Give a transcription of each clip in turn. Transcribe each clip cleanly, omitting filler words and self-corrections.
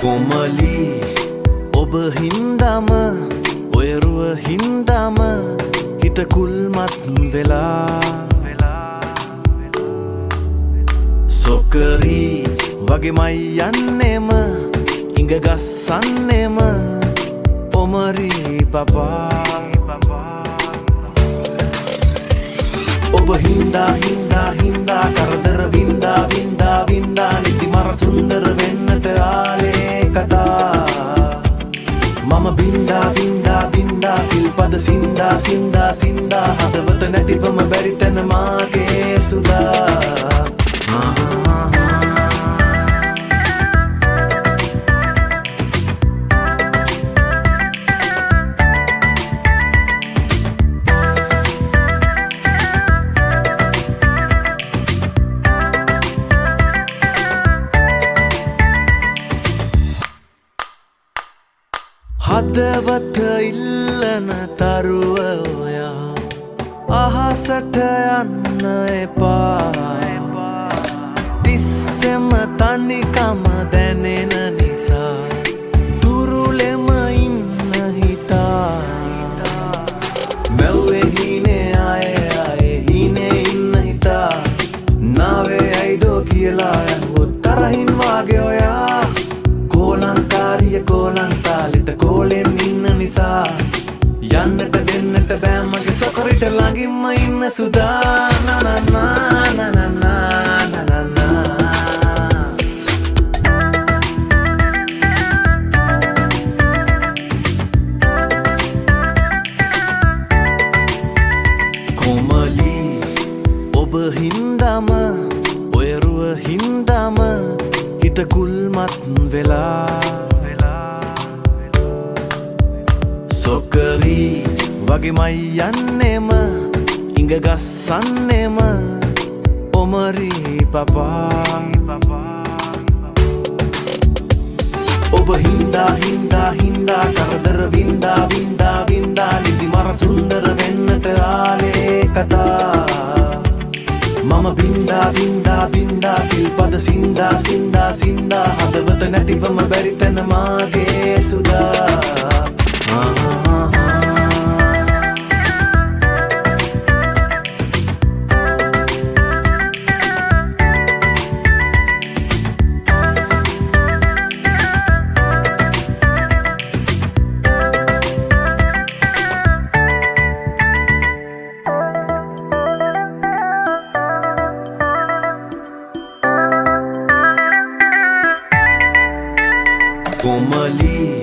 කොමලි ඔබ හින්දාම ඔය රුව හින්දාම හිත කුල්මත් වෙලා සොකරි වගේමයි යන්නෙම ඉඟ ගස්සන්නෙම ඔමරි පපා ඔබ හින්දා හින්දා හින්දා කරදර වින්දා වින්දා වින්දා නිති මර සුන්දර වෙන්නට ආලේ කතා මම බින්දා බින්දා බින්දා සිල්පද සින්දා සින්දා සින්දා හදවත නැතිවම බැරි තැන මාගේ සුදා හදවත ඉල්ලන තරුව ඔයා අහසට යන්න එපා තිස්සෙම තනිකම දැනෙන නිසා දුරුලෙම ඉන්න හිතා මැව්වේ හීනේ අය හීනේ ඉන්න හිතා නාවේ ඇයිදෝ කියලා ඇහුවොත් තරහින් වාගේ ඔයා කෝලංකාරිය කෝලංකාලිට කෝලෙන් ඉන්න නිසා යන්නට දෙන්නට බෑ මගේ සොකරිට ළඟින්ම ඉන්න සුදා කොමලි ඔබ හින්දාම ඔය රුව හින්දාම හිත කුල්මත් වෙලා සොකරි වගේමයි යන්නෙම ඉඟ ගස්සන්නෙම ඔමරි පපා ඔබ හින්දා හින්දා හින්දා කරදර වින්දා වින්දා වින්දා නිති මර සුන්දර වෙන්නට ආලේ කතා මම බින්දා බින්දා බින්දා සිල්පද සින්දා සින්දා සින්දා හදවත නැතිවම බැරි තැන මාගේ සුදා කොමලි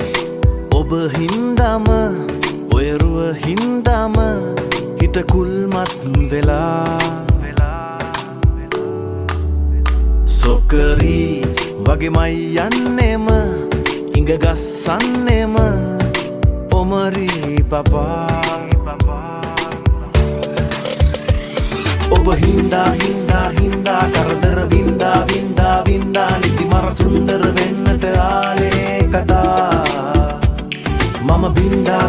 ඔබ හින්දාම ඔය රුව හින්දාම හිත කුල්මත් වෙලා සොකරි වගේමයි යන්නෙම ඉඟ ගස්සන්නෙම ඔමරි පපා ඔබ හින්දා හින්දා හින්දා කරදර වින්දා වින්දා වින්දා නිති මර සුන්දර වෙන්නට ආලේ කතා මම බින්දා